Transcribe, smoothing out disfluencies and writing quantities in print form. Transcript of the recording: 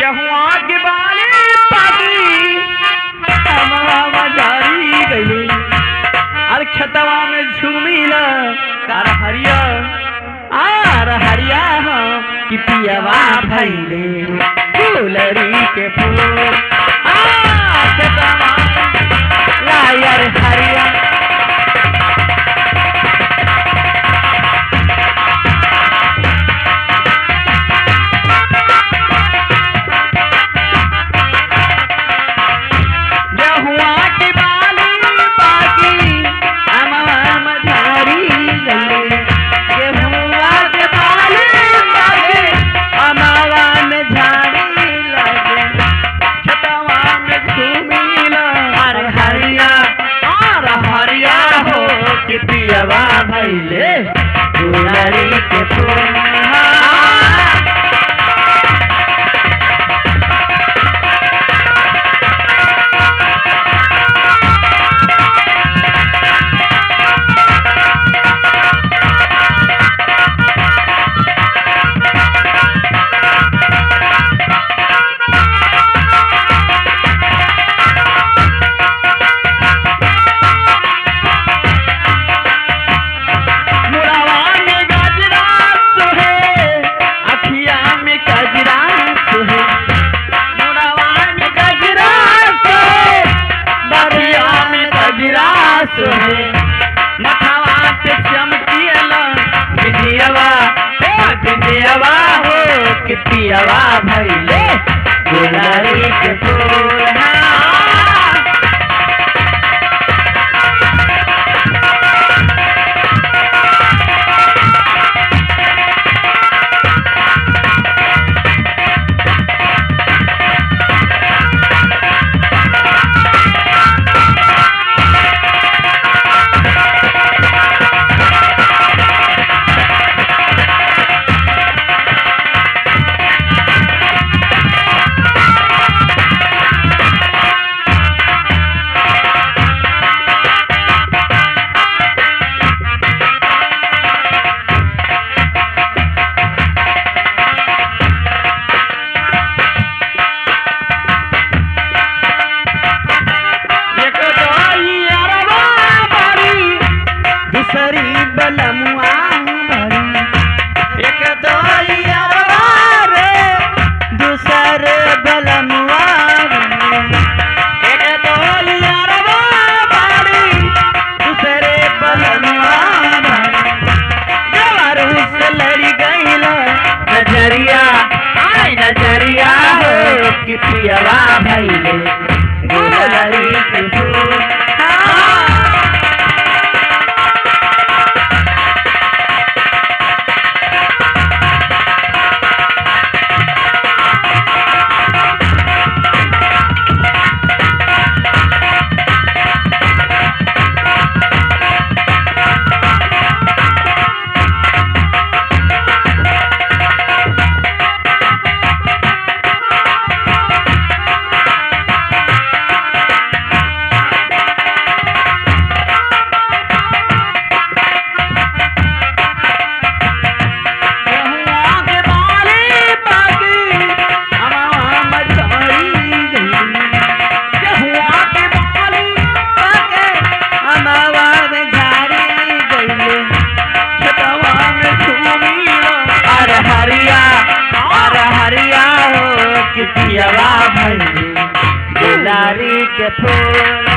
गेहुआ के बाली पाकी अमवा जारी गई और खेतवा में झूमिला कार हरिया आर हरिया हो कि पियवा भैले गुलरी के फूल खेतवा लायर हरिया पियवा भैले गुलरी के फूल मथवा पे चमकियला बिंदियावा हो कि पियवा भैले गुलरी के फूल नजरिया हो कि पियवा भैले गुलरी के फूल पियवा भैले गुलरी के फूल